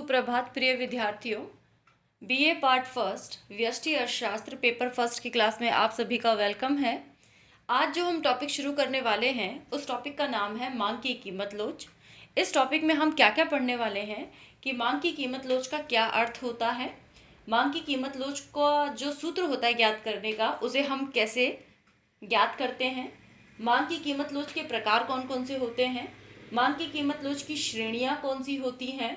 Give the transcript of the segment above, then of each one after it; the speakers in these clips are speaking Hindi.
सुप्रभात प्रिय विद्यार्थियों। बीए पार्ट फर्स्ट व्यष्टि अर्थशास्त्र पेपर फर्स्ट की क्लास में आप सभी का वेलकम है। आज जो हम टॉपिक शुरू करने वाले हैं उस टॉपिक का नाम है मांग की कीमत लोच। इस टॉपिक में हम क्या क्या पढ़ने वाले हैं कि मांग की कीमत लोच का क्या अर्थ होता है, मांग की कीमत लोच का जो सूत्र होता है ज्ञात करने का उसे हम कैसे ज्ञात करते हैं, मांग की कीमत लोच के प्रकार कौन कौन से होते हैं, मांग की कीमत लोच की श्रेणियां कौन सी होती हैं,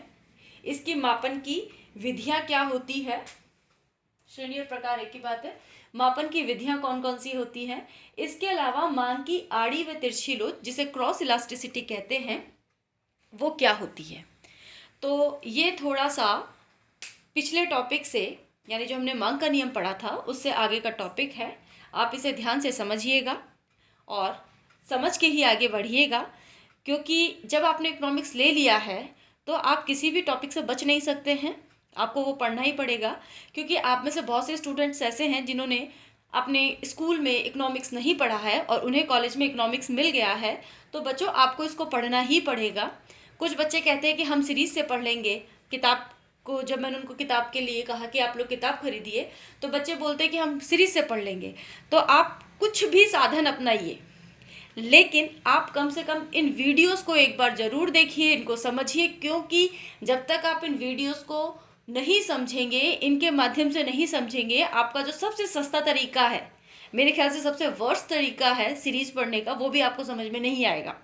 इसकी मापन की विधियां क्या होती है। श्रेणी और प्रकार एक ही बात है। मापन की विधियां कौन कौन सी होती हैं। इसके अलावा मांग की आड़ी व तिरछी लोच जिसे क्रॉस इलास्टिसिटी कहते हैं वो क्या होती है। तो ये थोड़ा सा पिछले टॉपिक से यानी जो हमने मांग का नियम पढ़ा था उससे आगे का टॉपिक है। आप इसे ध्यान से समझिएगा और समझ के ही आगे बढ़िएगा, क्योंकि जब आपने इकोनॉमिक्स ले लिया है तो आप किसी भी टॉपिक से बच नहीं सकते हैं, आपको वो पढ़ना ही पड़ेगा। क्योंकि आप में से बहुत से स्टूडेंट्स ऐसे हैं जिन्होंने अपने स्कूल में इकोनॉमिक्स नहीं पढ़ा है और उन्हें कॉलेज में इकोनॉमिक्स मिल गया है, तो बच्चों आपको इसको पढ़ना ही पड़ेगा। कुछ बच्चे कहते हैं कि हम सीरीज़ से पढ़ लेंगे किताब को। जब मैंने उनको किताब के लिए कहा कि आप लोग किताब खरीदिए तो बच्चे बोलते हैं कि हम सीरीज़ से पढ़ लेंगे। तो आप कुछ भी साधन अपनाइए, लेकिन आप कम से कम इन वीडियोस को एक बार ज़रूर देखिए, इनको समझिए, क्योंकि जब तक आप इन वीडियोस को नहीं समझेंगे, इनके माध्यम से नहीं समझेंगे, आपका जो सबसे सस्ता तरीका है, मेरे ख्याल से सबसे वर्स्ट तरीका है सीरीज़ पढ़ने का, वो भी आपको समझ में नहीं आएगा।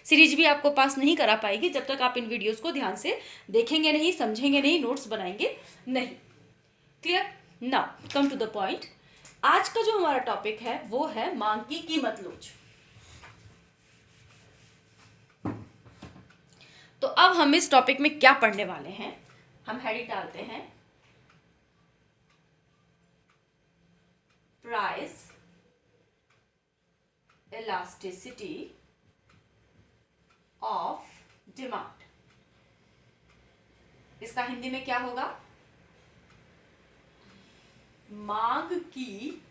सीरीज भी आपको पास नहीं करा पाएगी जब तक आप इन वीडियोस को ध्यान से देखेंगे नहीं, समझेंगे नहीं, नोट्स बनाएंगे नहीं। Clear? Now come to the point. आज का जो हमारा टॉपिक है वो है मांग की कीमत लोच। तो अब हम इस टॉपिक में क्या पढ़ने वाले हैं, हम हेडिंग डालते हैं प्राइस इलास्टिसिटी ऑफ डिमांड। इसका हिंदी में क्या होगा? मांग की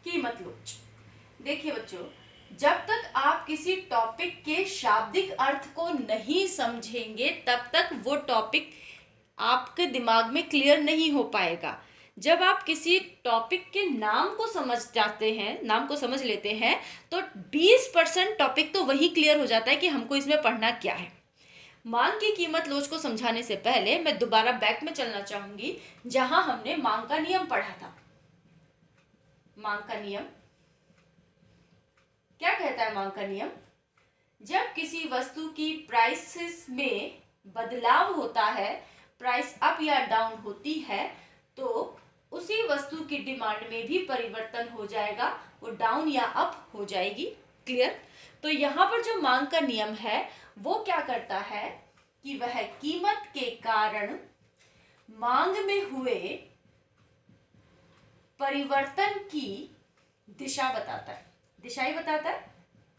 कीमत लोच। देखिए बच्चों, जब तक आप किसी टॉपिक के शाब्दिक अर्थ को नहीं समझेंगे तब तक वो टॉपिक आपके दिमाग में क्लियर नहीं हो पाएगा। जब आप किसी टॉपिक के नाम को समझ जाते हैं, नाम को समझ लेते हैं, तो 20% टॉपिक तो वही क्लियर हो जाता है कि हमको इसमें पढ़ना क्या है। मांग की कीमत लोच को समझाने से पहले मैं दोबारा बैक में चलना चाहूंगी जहां हमने मांग का नियम पढ़ा था। मांग का नियम क्या कहता है? मांग का नियम, जब किसी वस्तु की प्राइसेस में बदलाव होता है, प्राइस अप या डाउन होती है, तो उसी वस्तु की डिमांड में भी परिवर्तन हो जाएगा, वो डाउन या अप हो जाएगी। क्लियर? तो यहाँ पर जो मांग का नियम है वो क्या करता है कि वह कीमत के कारण मांग में हुए परिवर्तन की दिशा बताता है। दिशा ही बताता है।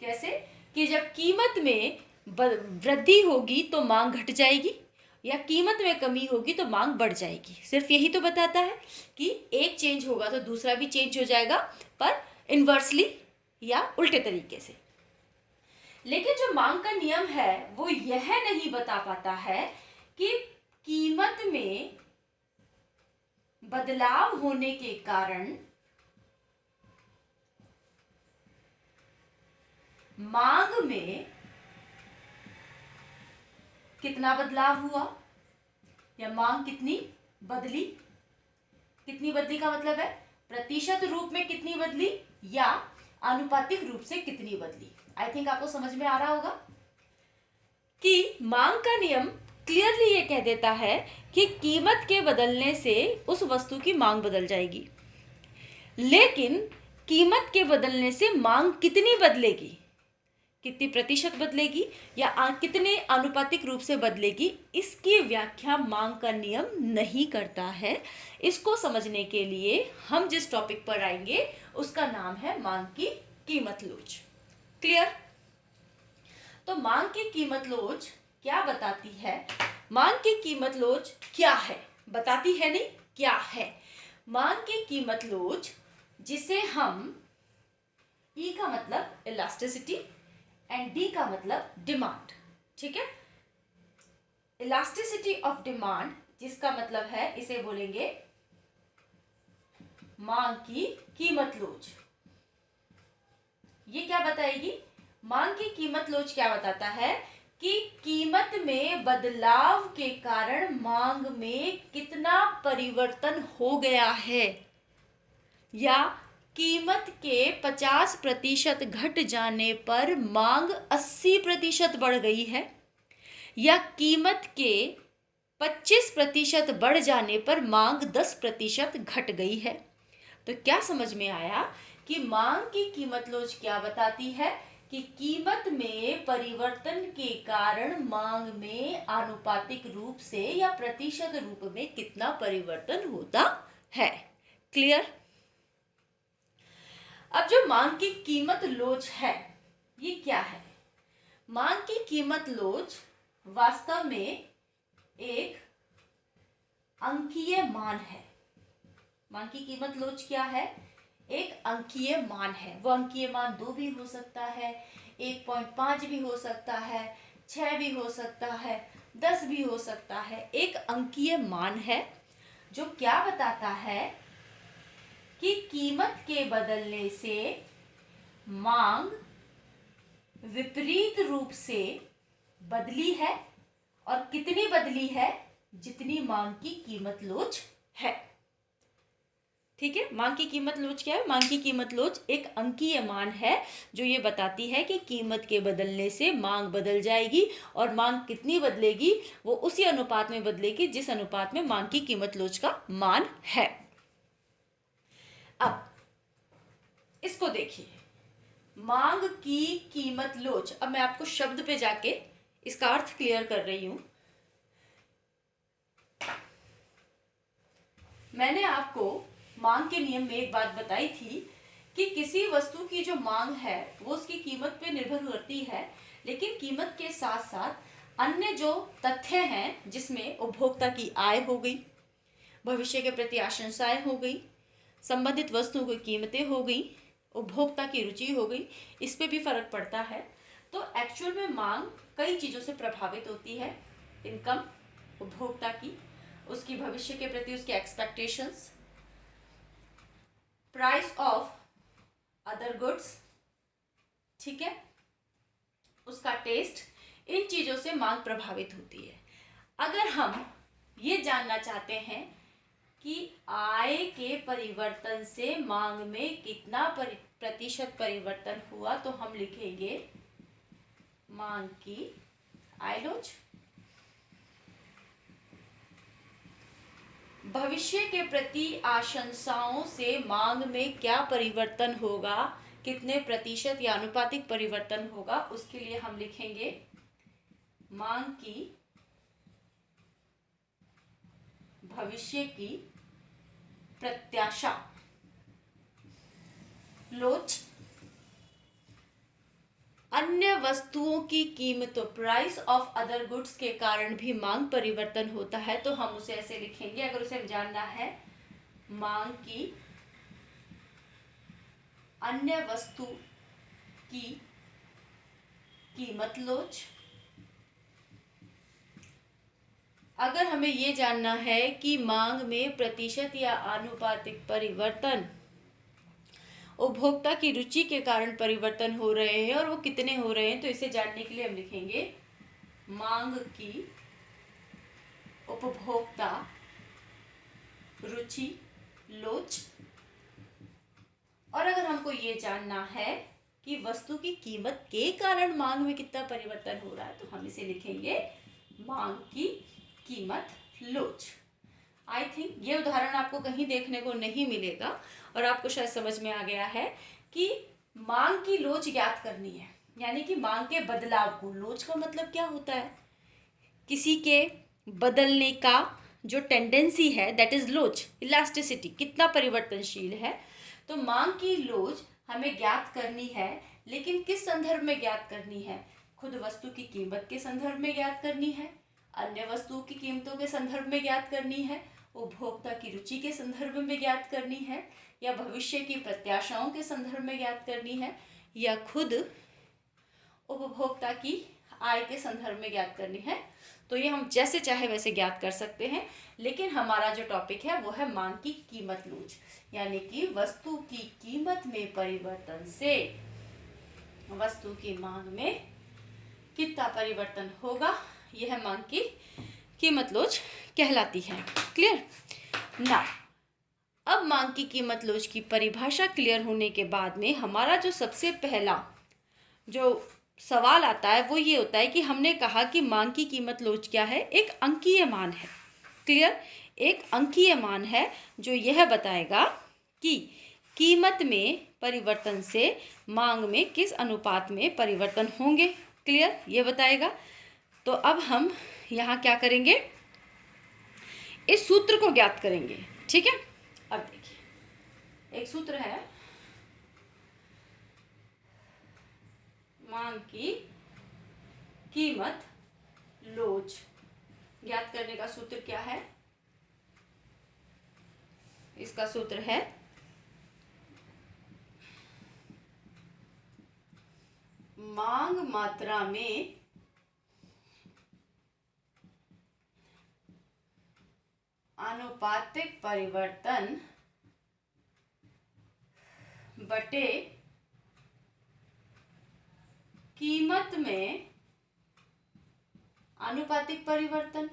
कैसे? कि जब कीमत में वृद्धि होगी तो मांग घट जाएगी, या कीमत में कमी होगी तो मांग बढ़ जाएगी। सिर्फ यही तो बताता है कि एक चेंज होगा तो दूसरा भी चेंज हो जाएगा, पर इन्वर्सली या उल्टे तरीके से। लेकिन जो मांग का नियम है वो यह नहीं बता पाता है कि कीमत में बदलाव होने के कारण मांग में कितना बदलाव हुआ, या मांग कितनी बदली। कितनी बदली का मतलब है प्रतिशत रूप में कितनी बदली या आनुपातिक रूप से कितनी बदली। आई थिंक आपको समझ में आ रहा होगा कि मांग का नियम क्लियरली ये कह देता है कि कीमत के बदलने से उस वस्तु की मांग बदल जाएगी, लेकिन कीमत के बदलने से मांग कितनी बदलेगी, कितनी प्रतिशत बदलेगी या कितने आनुपातिक रूप से बदलेगी, इसकी व्याख्या मांग का नियम नहीं करता है। इसको समझने के लिए हम जिस टॉपिक पर आएंगे उसका नाम है मांग की कीमत लोच। क्लियर? तो मांग की कीमत लोच क्या बताती है? मांग की कीमत लोच क्या है? बताती है नहीं, क्या है? मांग की कीमत लोच, जिसे हम ई का मतलब इलास्टिसिटी एंड डी का मतलब डिमांड, ठीक है, इलास्टिसिटी ऑफ डिमांड, जिसका मतलब है इसे बोलेंगे मांग की कीमत लोच। ये क्या बताएगी? मांग की कीमत लोच क्या बताता है कि कीमत में बदलाव के कारण मांग में कितना परिवर्तन हो गया है, या कीमत के 50% घट जाने पर मांग 80% बढ़ गई है, या कीमत के 25% बढ़ जाने पर मांग 10% घट गई है। तो क्या समझ में आया कि मांग की कीमत लोच क्या बताती है कि कीमत में परिवर्तन के कारण मांग में आनुपातिक रूप से या प्रतिशत रूप में कितना परिवर्तन होता है। क्लियर? अब जो मांग की कीमत लोच है, ये क्या है? मांग की कीमत लोच वास्तव में एक अंकीय मान है। मांग की कीमत लोच क्या है? एक अंकीय मान है। वो अंकीय मान 2 भी हो सकता है, 1.5 भी हो सकता है, 6 भी हो सकता है, 10 भी हो सकता है। एक अंकीय मान है जो क्या बताता है कि कीमत के बदलने से मांग विपरीत रूप से बदली है, और कितनी बदली है? जितनी मांग की कीमत लोच है। ठीक है, मांग की कीमत लोच क्या है? मांग की कीमत लोच एक अंकीय मान है जो ये बताती है कि कीमत के बदलने से मांग बदल जाएगी, और मांग कितनी बदलेगी? वो उसी अनुपात में बदलेगी जिस अनुपात में मांग की कीमत लोच का मान है। अब इसको देखिए, मांग की कीमत लोच। अब मैं आपको शब्द पे जाके इसका अर्थ क्लियर कर रही हूं। मैंने आपको मांग के नियम में एक बात बताई थी कि किसी वस्तु की जो मांग है वो उसकी कीमत पे निर्भर करती है, लेकिन कीमत के साथ साथ अन्य जो तथ्य हैं, जिसमें उपभोक्ता की आय हो गई, भविष्य के प्रति आशंसाएं हो गई, संबंधित वस्तुओं की कीमतें हो गई, उपभोक्ता की रुचि हो गई, इस पे भी फर्क पड़ता है। तो एक्चुअल में मांग कई चीज़ों से प्रभावित होती है। इनकम, उपभोक्ता की, उसकी भविष्य के प्रति उसकी expectations, price of other goods, ठीक है, उसका टेस्ट, इन चीज़ों से मांग प्रभावित होती है। अगर हम ये जानना चाहते हैं कि आय के परिवर्तन से मांग में कितना प्रतिशत परिवर्तन हुआ, तो हम लिखेंगे मांग की आय लोच। भविष्य के प्रति आशंसाओं से मांग में क्या परिवर्तन होगा, कितने प्रतिशत या आनुपातिक परिवर्तन होगा, उसके लिए हम लिखेंगे मांग की भविष्य की प्रत्याशा लोच। अन्य वस्तुओं की कीमतों, प्राइस ऑफ अदर गुड्स के कारण भी मांग परिवर्तन होता है, तो हम उसे ऐसे लिखेंगे, अगर उसे जानना है, मांग की अन्य वस्तु की कीमत लोच। अगर हमें ये जानना है कि मांग में प्रतिशत या आनुपातिक परिवर्तन उपभोक्ता की रुचि के कारण परिवर्तन हो रहे हैं और वो कितने हो रहे हैं, तो इसे जानने के लिए हम लिखेंगे मांग की उपभोक्ता रुचि लोच। और अगर हमको ये जानना है कि वस्तु की कीमत के कारण मांग में कितना परिवर्तन हो रहा है, तो हम इसे लिखेंगे मांग की कीमत लोच। आई थिंक ये उदाहरण आपको कहीं देखने को नहीं मिलेगा, और आपको शायद समझ में आ गया है कि मांग की लोच ज्ञात करनी है, यानी कि मांग के बदलाव को। लोच का मतलब क्या होता है? किसी के बदलने का जो टेंडेंसी है, दैट इज लोच। इलास्टिसिटी, कितना परिवर्तनशील है। तो मांग की लोच हमें ज्ञात करनी है, लेकिन किस संदर्भ में ज्ञात करनी है? खुद वस्तु की कीमत के संदर्भ में ज्ञात करनी है, अन्य वस्तुओं की कीमतों के संदर्भ में ज्ञात करनी है, उपभोक्ता की रुचि के संदर्भ में ज्ञात करनी है, या भविष्य की प्रत्याशाओं के संदर्भ में ज्ञात करनी है, या खुद उपभोक्ता की आय के संदर्भ में ज्ञात करनी है। तो ये हम जैसे चाहे वैसे ज्ञात कर सकते हैं, लेकिन हमारा जो टॉपिक है वो है मांग की कीमत लूज, यानी कि वस्तु की कीमत में परिवर्तन से वस्तु की मांग में कितना परिवर्तन होगा, यह मांग की कीमत लोच कहलाती है। क्लियर ना। अब मांग की कीमत लोच की परिभाषा क्लियर होने के बाद में हमारा जो सबसे पहला जो सवाल आता है वो ये होता है कि हमने कहा कि मांग की कीमत लोच क्या है, एक अंकीय मान है। क्लियर, एक अंकीय मान है जो यह बताएगा कि कीमत में परिवर्तन से मांग में किस अनुपात में परिवर्तन होंगे। क्लियर, ये बताएगा। तो अब हम यहाँ क्या करेंगे, इस सूत्र को ज्ञात करेंगे। ठीक है, अब देखिए एक सूत्र है मांग की कीमत लोच। ज्ञात करने का सूत्र क्या है, इसका सूत्र है मांग मात्रा में आनुपातिक परिवर्तन बटे कीमत में आनुपातिक परिवर्तन।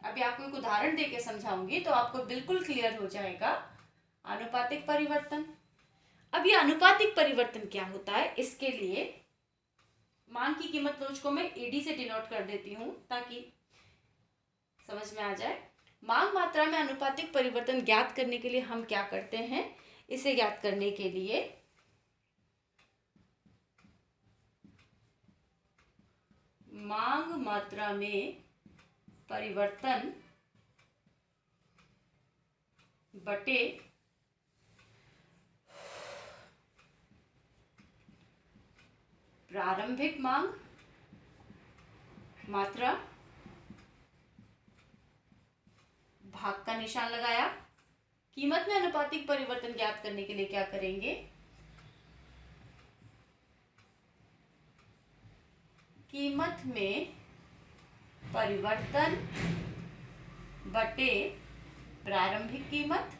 अभी आपको एक उदाहरण देके समझाऊंगी तो आपको बिल्कुल क्लियर हो जाएगा आनुपातिक परिवर्तन। अब ये आनुपातिक परिवर्तन क्या होता है, इसके लिए मांग की कीमत लोच को मैं एडी से डिनोट कर देती हूं ताकि समझ में आ जाए। मांग मात्रा में आनुपातिक परिवर्तन ज्ञात करने के लिए हम क्या करते हैं, इसे ज्ञात करने के लिए मांग मात्रा में परिवर्तन बटे प्रारंभिक मांग मात्रा भाग का निशान लगाया। कीमत में आनुपातिक परिवर्तन ज्ञात करने के लिए क्या करेंगे, कीमत में परिवर्तन बटे प्रारंभिक कीमत।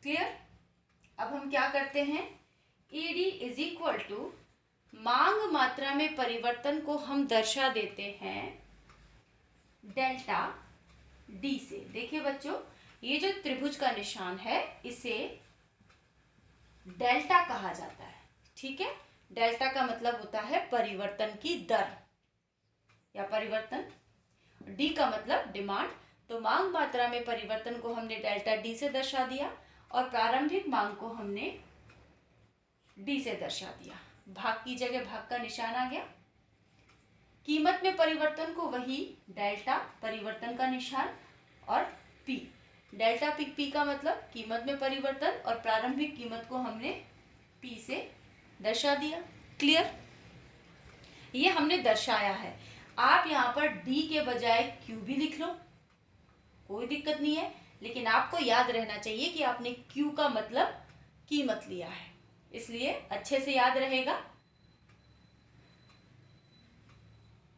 क्लियर। अब हम क्या करते हैं, ईडी इज इक्वल टू मांग मात्रा में परिवर्तन को हम दर्शा देते हैं डेल्टा डी से। देखिए बच्चों, ये जो त्रिभुज का निशान है इसे डेल्टा कहा जाता है। ठीक है, डेल्टा का मतलब होता है परिवर्तन की दर या परिवर्तन, डी का मतलब डिमांड। तो मांग मात्रा में परिवर्तन को हमने डेल्टा डी से दर्शा दिया और प्रारंभिक मांग को हमने डी से दर्शा दिया। भाग की जगह भाग का निशान आ गया। कीमत में परिवर्तन को वही डेल्टा परिवर्तन का निशान और पी, डेल्टा पी का मतलब कीमत में परिवर्तन और प्रारंभिक कीमत को हमने पी से दर्शा दिया। क्लियर, ये हमने दर्शाया है। आप यहाँ पर डी के बजाय क्यू भी लिख लो, कोई दिक्कत नहीं है, लेकिन आपको याद रहना चाहिए कि आपने क्यू का मतलब कीमत लिया है, इसलिए अच्छे से याद रहेगा,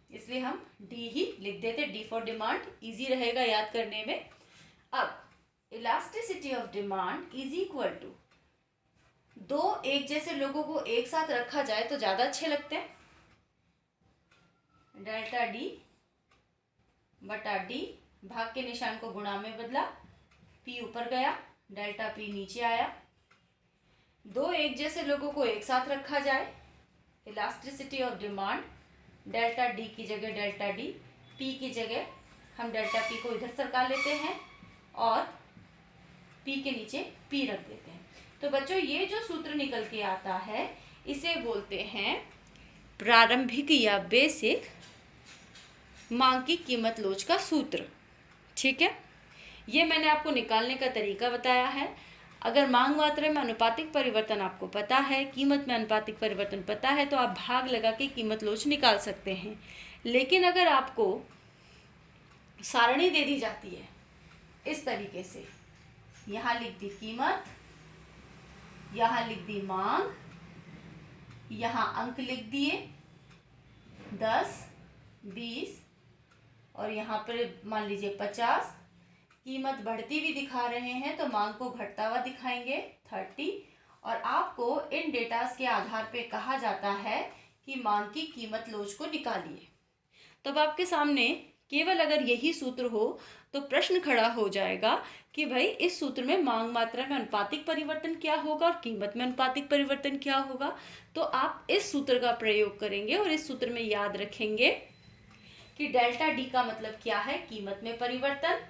इसलिए हम डी ही लिख देते। डी फॉर डिमांड, इजी रहेगा याद करने में। अब elasticity of demand is equal to, दो एक जैसे लोगों को एक साथ रखा जाए तो ज्यादा अच्छे लगते हैं, डेल्टा डी बटा डी, भाग के निशान को गुणा में बदला, पी ऊपर गया, डेल्टा पी नीचे आया। दो एक जैसे लोगों को एक साथ रखा जाए, elasticity of demand delta D की जगह डेल्टा डी, पी की जगह हम डेल्टा पी को इधर सरका लेते हैं और पी के नीचे पी रख देते हैं। तो बच्चों ये जो सूत्र निकल के आता है इसे बोलते हैं प्रारंभिक या बेसिक मांग की कीमत लोच का सूत्र। ठीक है, ये मैंने आपको निकालने का तरीका बताया है। अगर मांग मात्रा में अनुपातिक परिवर्तन आपको पता है, कीमत में अनुपातिक परिवर्तन पता है, तो आप भाग लगा के कीमत लोच निकाल सकते हैं। लेकिन अगर आपको सारणी दे दी जाती है इस तरीके से, यहाँ लिख दी कीमत, यहाँ लिख दी मांग, यहाँ अंक लिख दिए 10, 20 और यहाँ पर मान लीजिए 50। कीमत बढ़ती हुई दिखा रहे हैं तो मांग को घटता हुआ दिखाएंगे 30। और आपको इन डेटास के आधार पे कहा जाता है कि मांग की कीमत लोच को निकालिए। तब आपके सामने केवल अगर यही सूत्र हो तो प्रश्न खड़ा हो जाएगा कि भाई इस सूत्र में मांग मात्रा में अनुपातिक परिवर्तन क्या होगा और कीमत में अनुपातिक परिवर्तन क्या होगा। तो आप इस सूत्र का प्रयोग करेंगे और इस सूत्र में याद रखेंगे कि डेल्टा डी का मतलब क्या है, कीमत में परिवर्तन।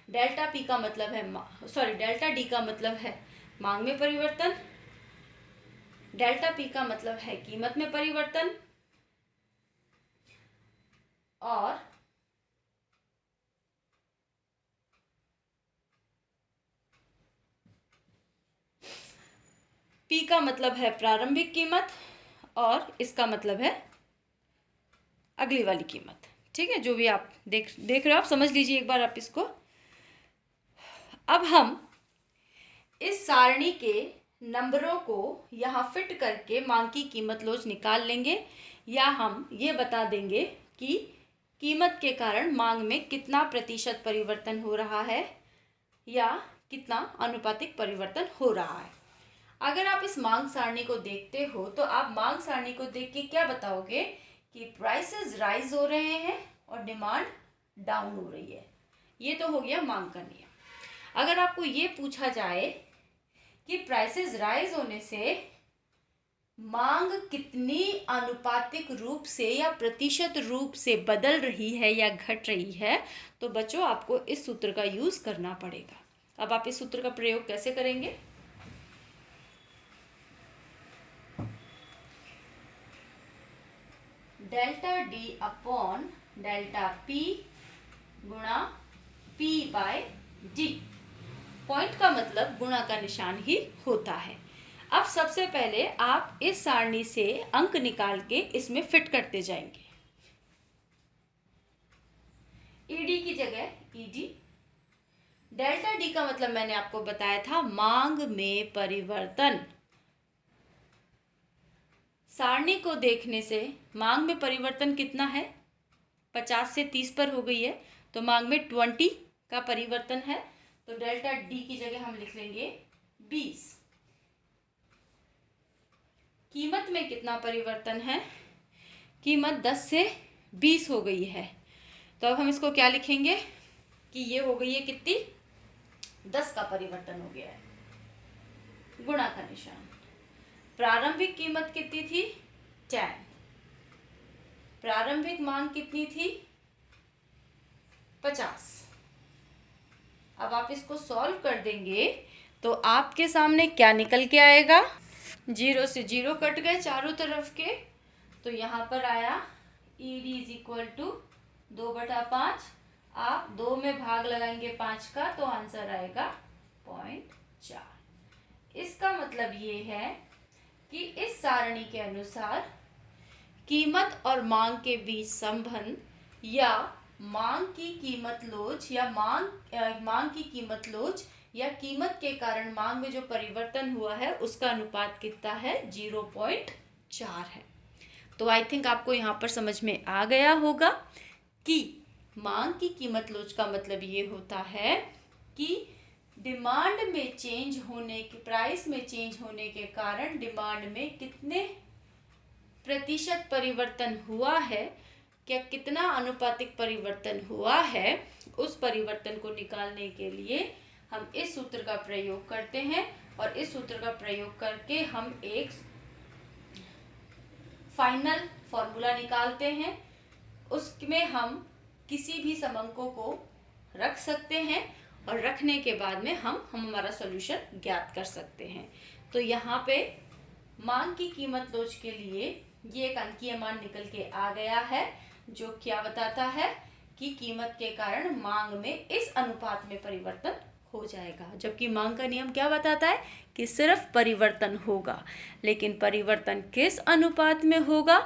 डेल्टा पी का मतलब है डेल्टा डी का मतलब है मांग में परिवर्तन। डेल्टा पी का मतलब है कीमत में परिवर्तन। और पी का मतलब है प्रारंभिक कीमत और इसका मतलब है अगली वाली कीमत। ठीक है, जो भी आप देख रहे हो आप समझ लीजिए एक बार आप इसको। अब हम इस सारणी के नंबरों को यहाँ फिट करके मांग की कीमत लोच निकाल लेंगे, या हम ये बता देंगे कि कीमत के कारण मांग में कितना प्रतिशत परिवर्तन हो रहा है या कितना अनुपातिक परिवर्तन हो रहा है। अगर आप इस मांग सारणी को देखते हो तो आप मांग सारणी को देख के क्या बताओगे कि प्राइसेस राइज हो रहे हैं और डिमांड डाउन हो रही है। ये तो हो गया मांग का नियम। अगर आपको ये पूछा जाए कि प्राइसेस राइज होने से मांग कितनी अनुपातिक रूप से या प्रतिशत रूप से बदल रही है या घट रही है, तो बच्चों आपको इस सूत्र का यूज करना पड़ेगा। अब आप इस सूत्र का प्रयोग कैसे करेंगे? Delta D upon delta P गुणा पी बाय डी। पॉइंट का मतलब गुणा का निशान ही होता है। अब सबसे पहले आप इस सारणी से अंक निकाल के इसमें फिट करते जाएंगे। ईडी की जगह ईडी। डेल्टा डी का मतलब मैंने आपको बताया था मांग में परिवर्तन। सारणी को देखने से मांग में परिवर्तन कितना है, 50 से 30 पर हो गई है, तो मांग में 20 का परिवर्तन है। तो डेल्टा डी की जगह हम लिख लेंगे 20। कीमत में कितना परिवर्तन है, कीमत 10 से 20 हो गई है। तो अब हम इसको क्या लिखेंगे कि ये हो गई है कितनी, 10 का परिवर्तन हो गया है, गुणा का निशान। प्रारंभिक कीमत कितनी थी, 10। प्रारंभिक मांग कितनी थी, 50। अब आप इसको सॉल्व कर देंगे तो आपके सामने क्या निकल के आएगा, 0 से 0 कट गए चारों तरफ के, तो यहाँ पर आया ED इज इक्वल टू 2/5। आप 2 में भाग लगाएंगे 5 का तो आंसर आएगा 0.4। इसका मतलब ये है कि इस सारणी के अनुसार कीमत और मांग के बीच संबंध या मांग की कीमत लोच या मांग की कीमत लोच या कीमत के कारण मांग में जो परिवर्तन हुआ है उसका अनुपात कितना है, 0.4 है। तो आई थिंक आपको यहाँ पर समझ में आ गया होगा कि मांग की कीमत लोच का मतलब ये होता है कि डिमांड में चेंज होने के, प्राइस में चेंज होने के कारण डिमांड में कितने प्रतिशत परिवर्तन हुआ है, क्या कितना अनुपातिक परिवर्तन हुआ है, उस परिवर्तन को निकालने के लिए हम इस सूत्र का प्रयोग करते हैं। और इस सूत्र का प्रयोग करके हम एक फाइनल फॉर्मूला निकालते हैं। उसमें हम किसी भी समंकों को रख सकते हैं और रखने के बाद में हम हमारा सॉल्यूशन ज्ञात कर सकते हैं। तो यहाँ पे मांग की कीमत लोच के लिए ये एक अंकीय मान निकल के आ गया है, जो क्या बताता है कि कीमत के कारण मांग में इस अनुपात में परिवर्तन हो जाएगा। जबकि मांग का नियम क्या बताता है कि सिर्फ परिवर्तन होगा, लेकिन परिवर्तन किस अनुपात में होगा,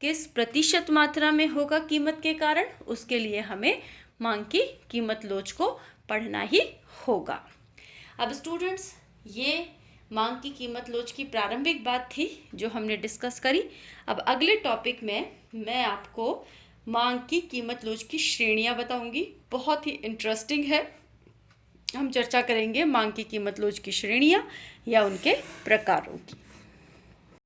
किस प्रतिशत मात्रा में होगा कीमत के कारण, उसके लिए हमें मांग की कीमत लोच को पढ़ना ही होगा। अब स्टूडेंट्स, ये मांग की कीमत लोच की प्रारंभिक बात थी जो हमने डिस्कस करी। अब अगले टॉपिक में मैं आपको मांग की कीमत लोच की श्रेणियां बताऊंगी। बहुत ही इंटरेस्टिंग है। हम चर्चा करेंगे मांग की कीमत लोच की श्रेणियां या उनके प्रकारों की।